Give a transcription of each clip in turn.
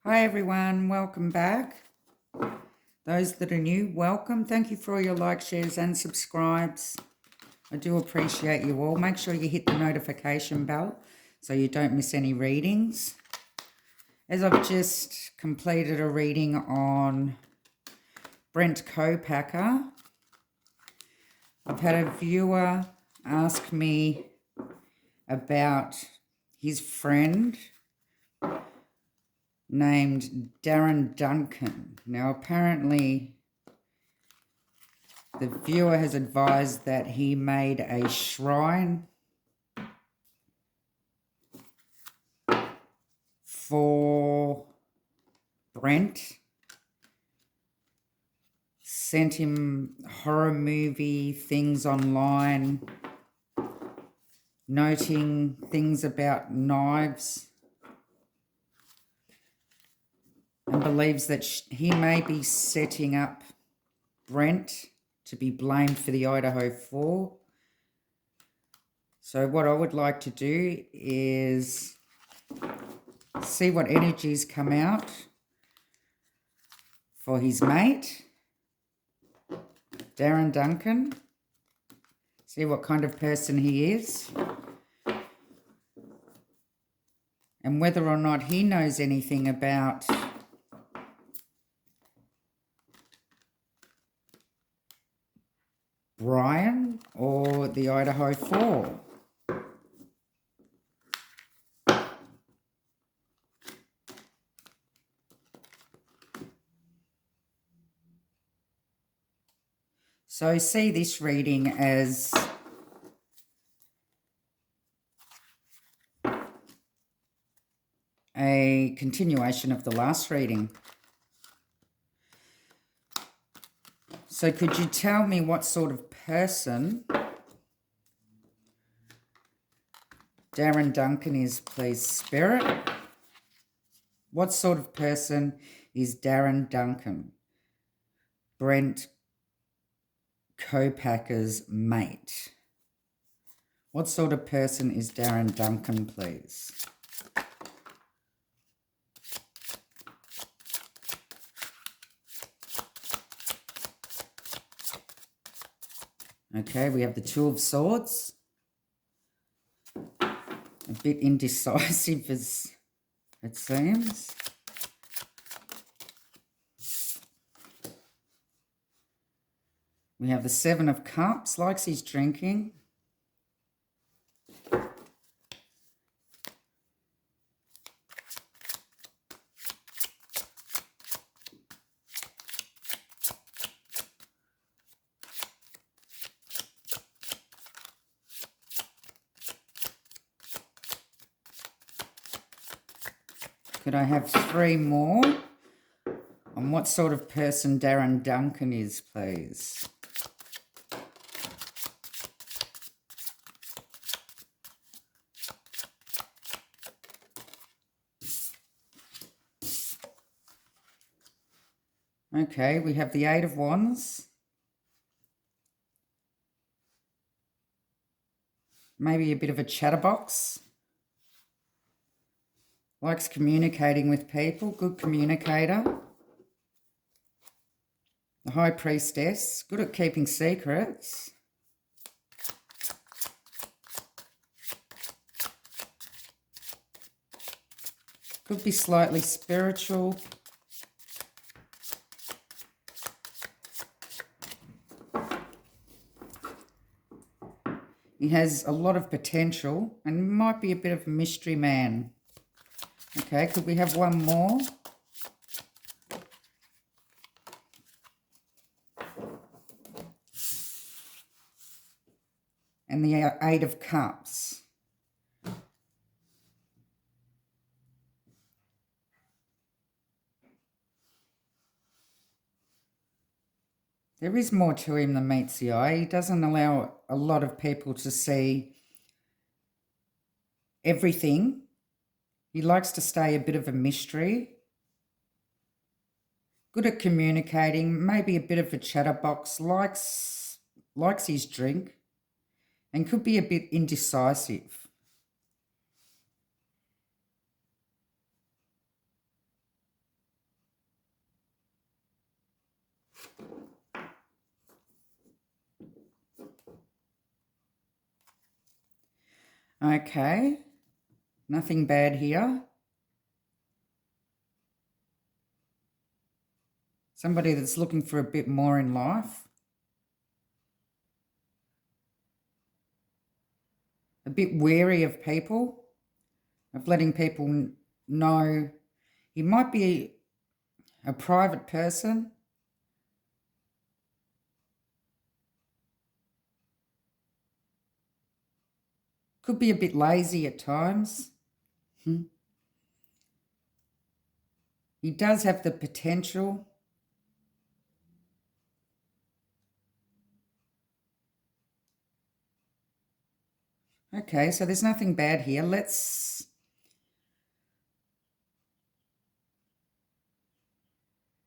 Hi everyone, welcome back. Those that are new, welcome. Thank you for all your likes, shares and subscribes. I do appreciate you all. Make sure you hit the notification bell so you don't miss any readings. As I've just completed a reading on Brent Kopacka, I've had a viewer ask me about his friend named Darren Duncan. Now, apparently, the viewer has advised that he made a shrine for Brent, sent him horror movie things online, noting things about knives, and believes that he may be setting up Brent to be blamed for the Idaho 4. So what I would like to do is see what energies come out for his mate, Darren Duncan. See what kind of person he is. And whether or not he knows anything about Brian or the Idaho 4. So see this reading as a continuation of the last reading. So could you tell me what sort of person Darren Duncan is, please, Spirit? What sort of person is Darren Duncan, Brent Kopacka's mate? What sort of person is Darren Duncan, please? Okay, we have the Two of Swords. A bit indecisive as it seems. We have the Seven of Cups, likes his drinking. Could I have three more on what sort of person Darren Duncan is, please? Okay, we have the Eight of Wands. Maybe a bit of a chatterbox. Likes communicating with people, good communicator. The High Priestess, good at keeping secrets. Could be slightly spiritual. He has a lot of potential and might be a bit of a mystery man. Okay, could we have one more? And the Eight of Cups. There is more to him than meets the eye. He doesn't allow a lot of people to see everything. He likes to stay a bit of a mystery. Good at communicating, maybe a bit of a chatterbox, likes his drink, and could be a bit indecisive. Okay, nothing bad here. Somebody that's looking for a bit more in life. A bit wary of people, of letting people know. He might be a private person. Could be a bit lazy at times. He does have the potential. Okay, so there's nothing bad here.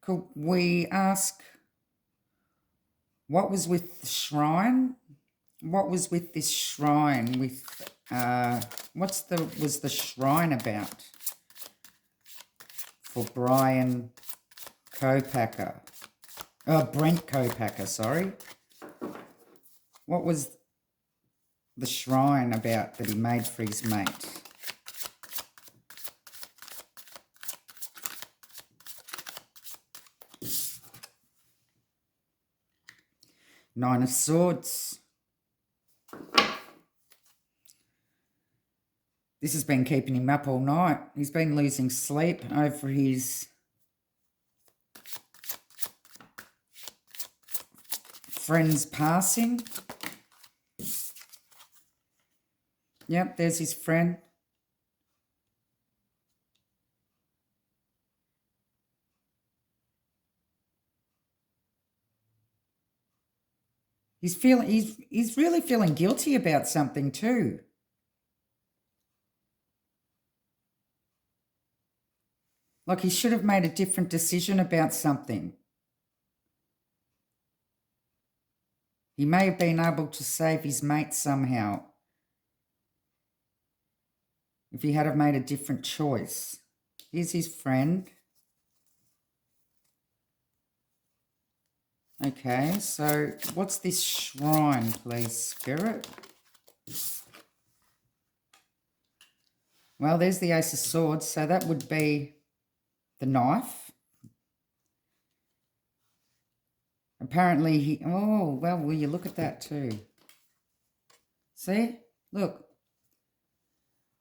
Could we ask what was with the shrine? What was with this shrine? Was the shrine about for Brian Kopacka? Brent Kopacka, sorry. What was the shrine about that he made for his mate? Nine of Swords. This has been keeping him up all night. He's been losing sleep over his friend's passing. Yep, there's his friend. He's really feeling guilty about something too. Like he should have made a different decision about something. He may have been able to save his mate somehow if he had have made a different choice. Here's his friend. Okay, so what's this shrine, please, Spirit? Well, there's the Ace of Swords, so that would be the knife. Apparently oh, well, will you look at that too? See? Look.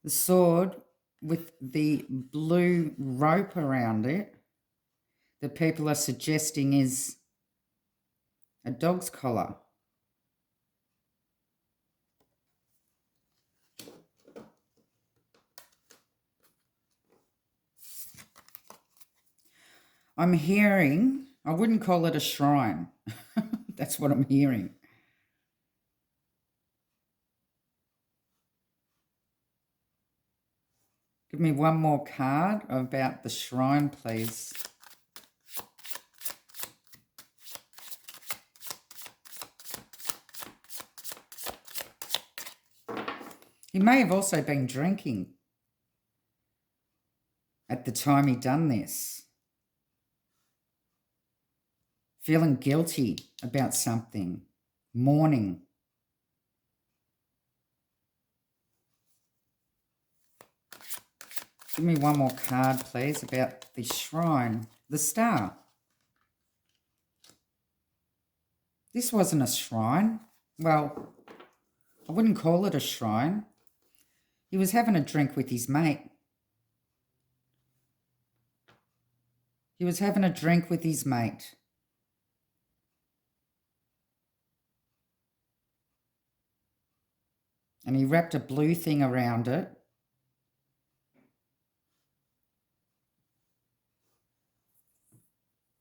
The sword with the blue rope around it that people are suggesting is a dog's collar. I'm hearing, I wouldn't call it a shrine. That's what I'm hearing. Give me one more card about the shrine, please. He may have also been drinking at the time he done this. Feeling guilty about something. Mourning. Give me one more card, please, about the shrine. The star. This wasn't a shrine. Well, I wouldn't call it a shrine. He was having a drink with his mate. He was having a drink with his mate. And he wrapped a blue thing around it.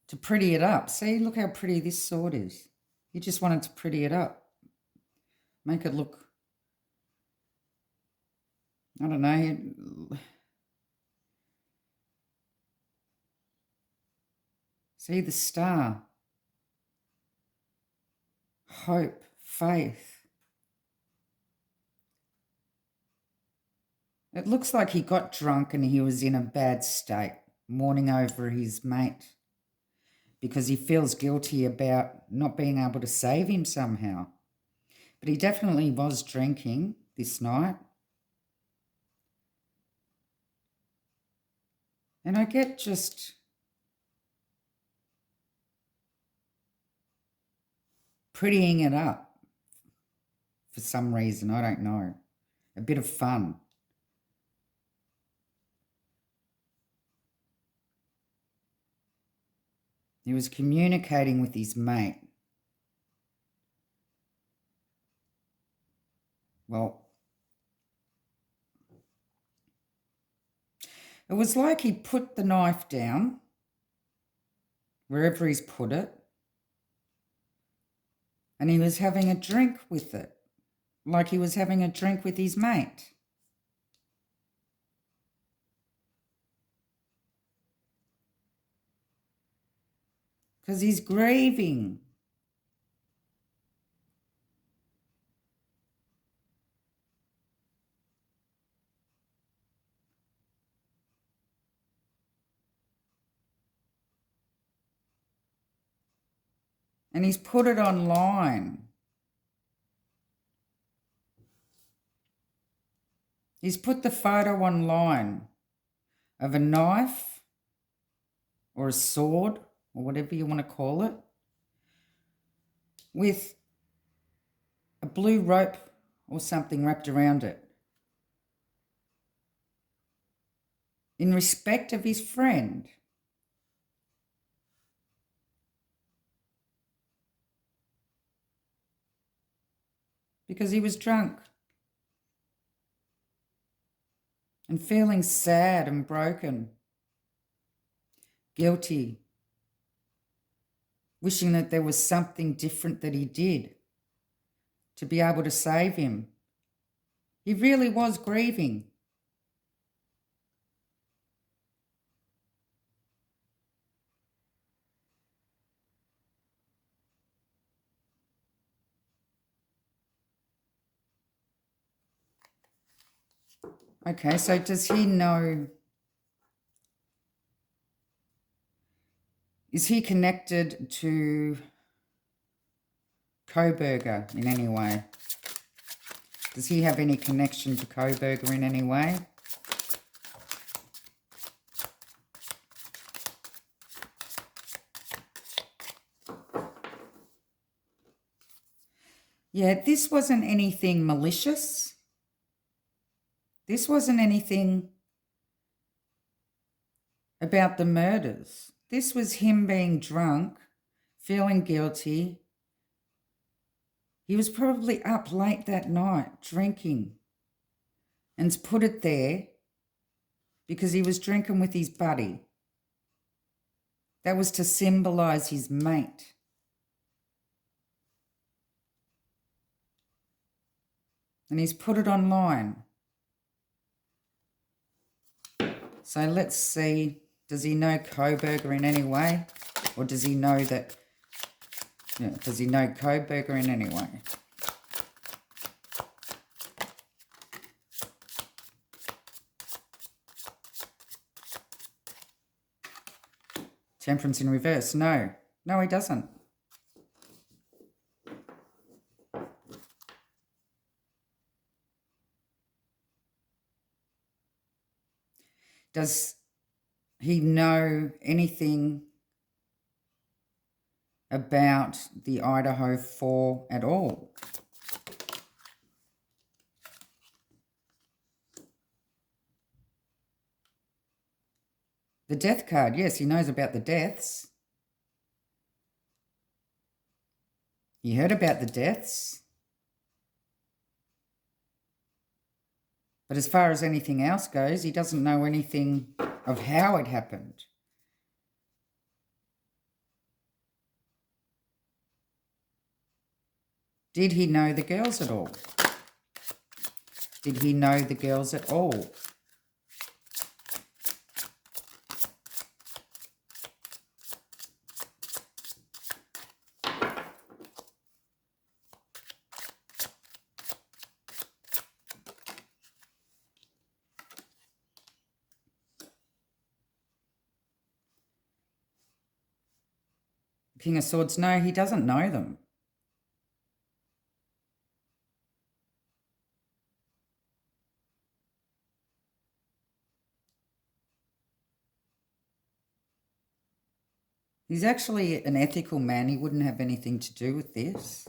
To pretty it up. See, look how pretty this sword is. He just wanted to pretty it up. Make it look, I don't know. See the star. Hope, faith. It looks like he got drunk and he was in a bad state, mourning over his mate, because he feels guilty about not being able to save him somehow. But he definitely was drinking this night. And I get just prettying it up for some reason. I don't know. A bit of fun. He was communicating with his mate. Well, it was like he put the knife down, wherever he's put it, and he was having a drink with it, like he was having a drink with his mate. Because he's grieving. And he's put it online. He's put the photo online of a knife or a sword or whatever you want to call it with a blue rope or something wrapped around it in respect of his friend. Because he was drunk and feeling sad and broken, guilty, wishing that there was something different that he did to be able to save him. He really was grieving. Okay, so does he know? Is he connected to Kopacka in any way? Does he have any connection to Kopacka in any way? Yeah, this wasn't anything malicious. This wasn't anything about the murders. This was him being drunk, feeling guilty. He was probably up late that night drinking and's put it there because he was drinking with his buddy. That was to symbolise his mate. And he's put it online. So let's see, does he know Kopacka in any way? Or does he know that, does he know Kopacka in any way? Temperance in reverse, no. No, he doesn't. Does he know anything about the Idaho 4 at all? The death card, yes, he knows about the deaths. He heard about the deaths. But as far as anything else goes, he doesn't know anything of how it happened. Did he know the girls at all? Did he know the girls at all? King of Swords, no, he doesn't know them. He's actually an ethical man. He wouldn't have anything to do with this.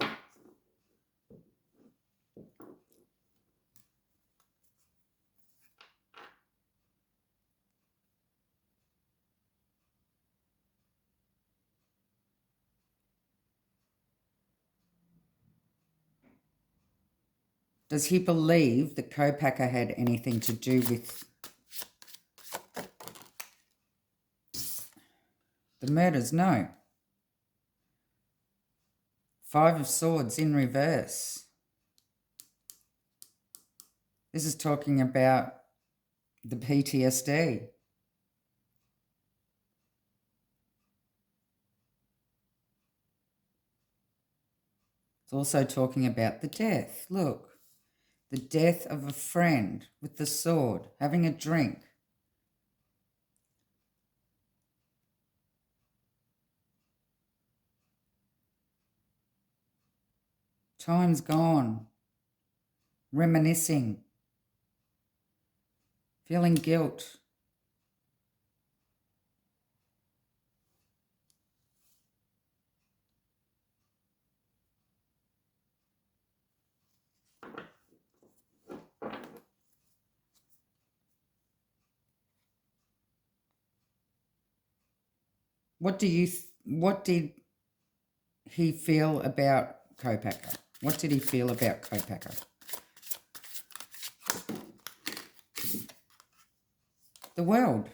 Does he believe that Kopacka had anything to do with the murders? No. 5 of Swords in reverse. This is talking about the PTSD. It's also talking about the death. Look. The death of a friend with the sword, having a drink. Time's gone. Reminiscing. Feeling guilt. What did he feel about Kopacka? What did he feel about Kopacka? The world.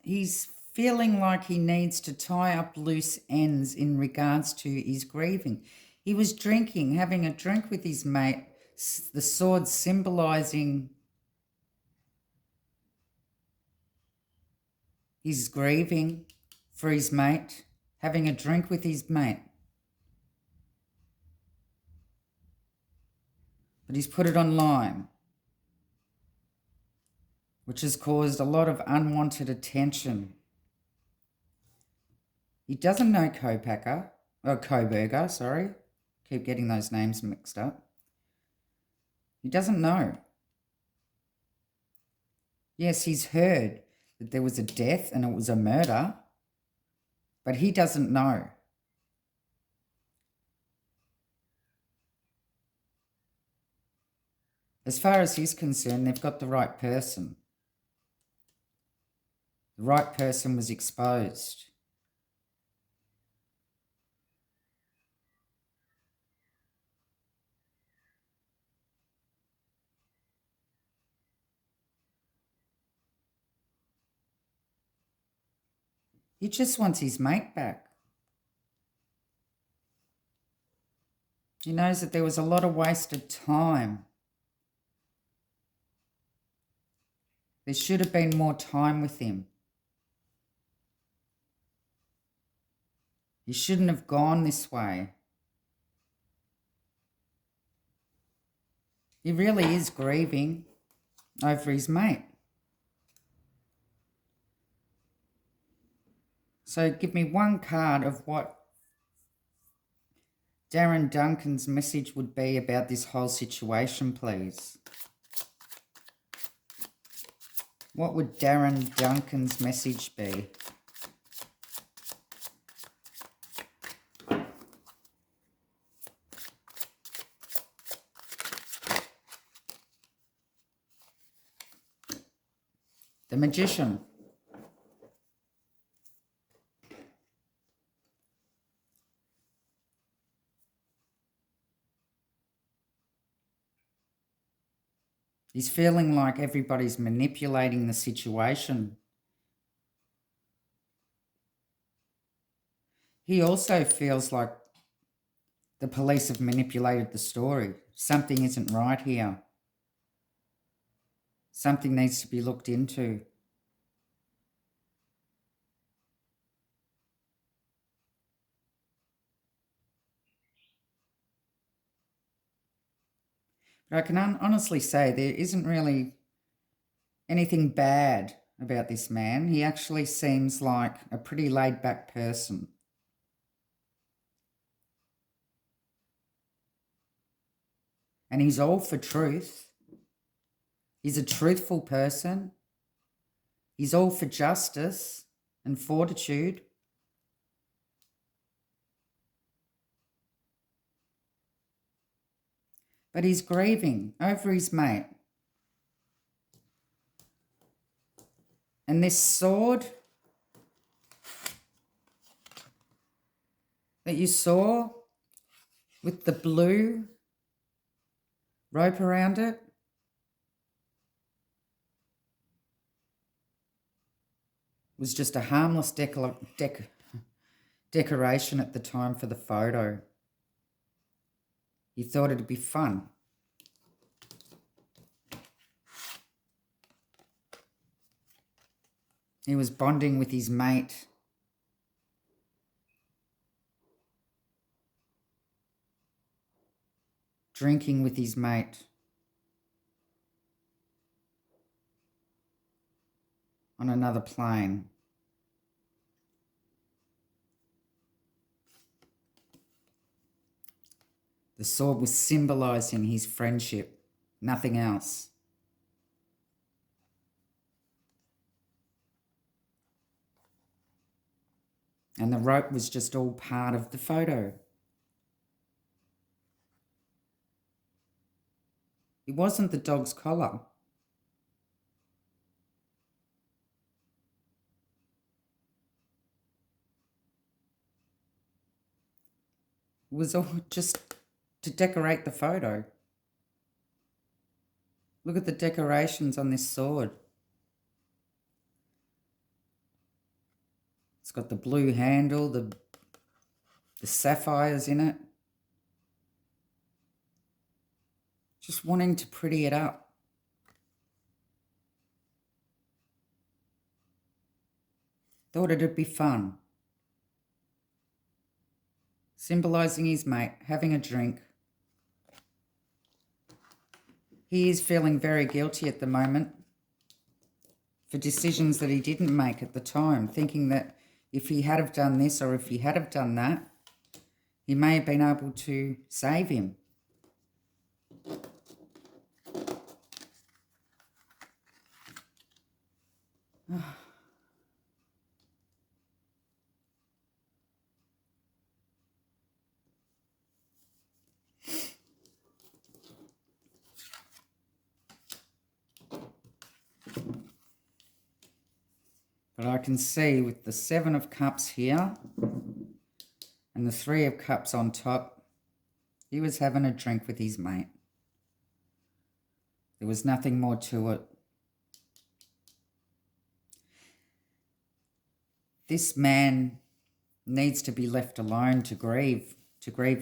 He's feeling like he needs to tie up loose ends in regards to his grieving. He was drinking, having a drink with his mate, the sword symbolising his grieving for his mate, having a drink with his mate. But he's put it online, which has caused a lot of unwanted attention. He doesn't know Koberger, sorry. Keep getting those names mixed up. He doesn't know. Yes, he's heard that there was a death and it was a murder, but he doesn't know. As far as he's concerned, they've got the right person. The right person was exposed. He just wants his mate back. He knows that there was a lot of wasted time. There should have been more time with him. He shouldn't have gone this way. He really is grieving over his mate. So give me one card of what Darren Duncan's message would be about this whole situation, please. What would Darren Duncan's message be? The Magician. He's feeling like everybody's manipulating the situation. He also feels like the police have manipulated the story. Something isn't right here. Something needs to be looked into. But I can honestly say there isn't really anything bad about this man. He actually seems like a pretty laid-back person. And he's all for truth. He's a truthful person. He's all for justice and fortitude. But he's grieving over his mate. And this sword that you saw with the blue rope around it, was just a harmless decoration at the time for the photo. He thought it'd be fun. He was bonding with his mate. Drinking with his mate. On another plane. The sword was symbolising his friendship, nothing else. And the rope was just all part of the photo. It wasn't the dog's collar. It was all just to decorate the photo. Look at the decorations on this sword. It's got the blue handle, the sapphires in it. Just wanting to pretty it up. Thought it'd be fun. Symbolising his mate, having a drink. He is feeling very guilty at the moment for decisions that he didn't make at the time, thinking that if he had have done this or if he had have done that, he may have been able to save him. But I can see with the 7 of Cups here and the 3 of Cups on top, he was having a drink with his mate. There was nothing more to it. This man needs to be left alone to grieve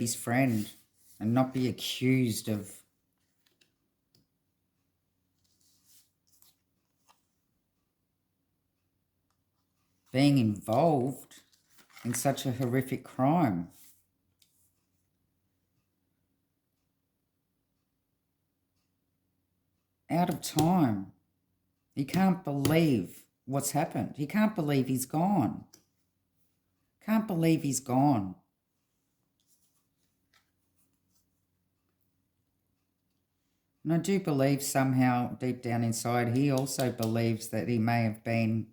his friend and not be accused of being involved in such a horrific crime. Out of time. He can't believe what's happened. He can't believe he's gone. Can't believe he's gone. And I do believe somehow deep down inside he also believes that he may have been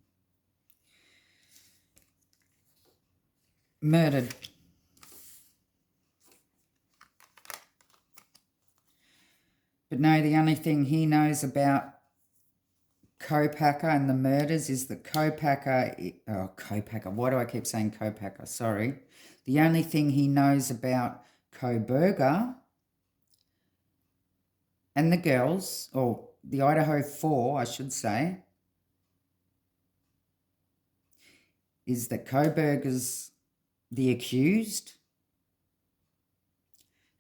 murdered. But no, the only thing he knows about Kopacka and the murders is that Kopacka, why do I keep saying Kopacka? Sorry. The only thing he knows about Kopacka and the girls, or the Idaho 4, I should say, is that Kopacka's the accused.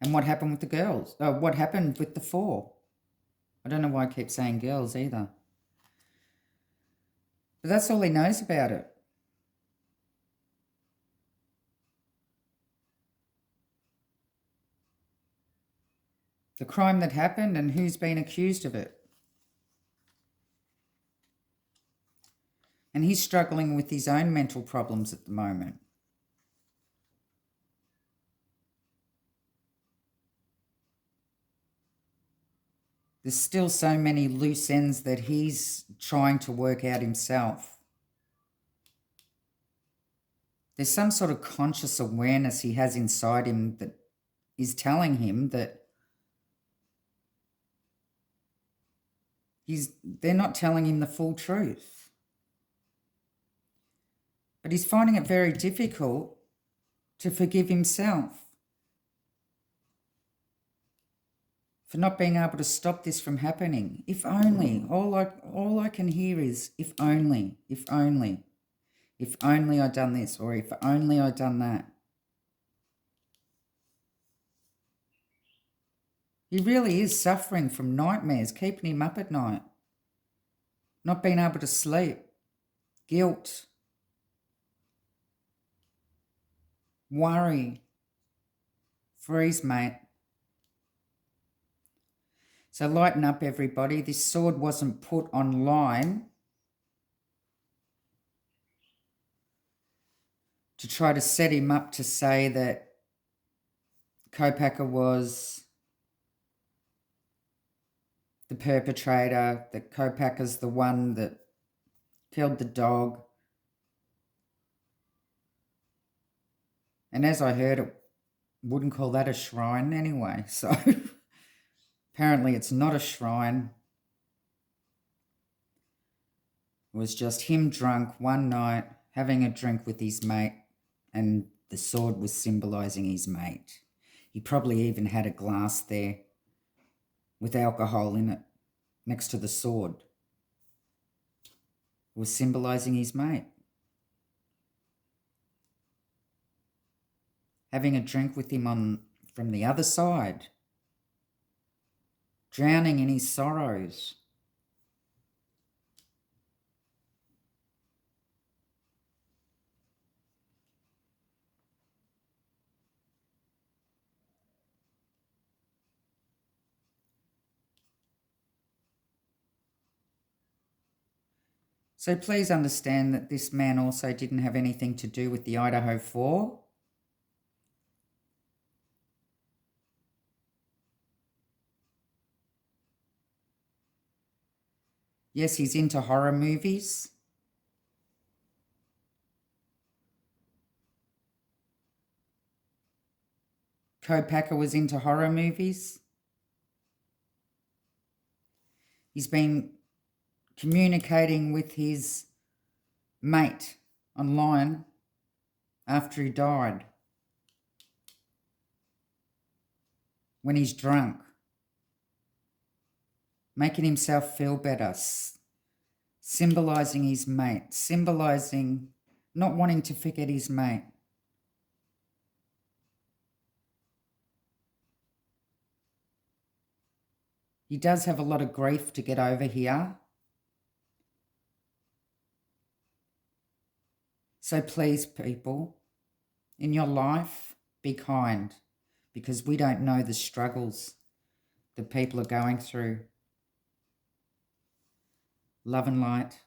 And what happened with the girls? What happened with the 4? I don't know why I keep saying girls either. But that's all he knows about it. The crime that happened and who's been accused of it. And he's struggling with his own mental problems at the moment. There's still so many loose ends that he's trying to work out himself. There's some sort of conscious awareness he has inside him that is telling him that they're not telling him the full truth. But he's finding it very difficult to forgive himself for not being able to stop this from happening. If only. All I can hear is if only, if only. If only I'd done this, or if only I'd done that. He really is suffering from nightmares, keeping him up at night. Not being able to sleep. Guilt. Worry for his mate. So lighten up, everybody. This sword wasn't put online to try to set him up to say that Kopacka was the perpetrator, that Kopacka's the one that killed the dog. And as I heard, it wouldn't call that a shrine anyway. So apparently it's not a shrine. It was just him drunk one night, having a drink with his mate, and the sword was symbolising his mate. He probably even had a glass there with alcohol in it next to the sword. It was symbolising his mate. Having a drink with him from the other side, drowning in his sorrows. So please understand that this man also didn't have anything to do with the Idaho 4. Yes, he's into horror movies. Kopacka was into horror movies. He's been communicating with his mate online after he died, when he's drunk, making himself feel better, symbolising his mate, symbolising not wanting to forget his mate. He does have a lot of grief to get over here. So please, people, in your life, be kind, because we don't know the struggles that people are going through. Love and light.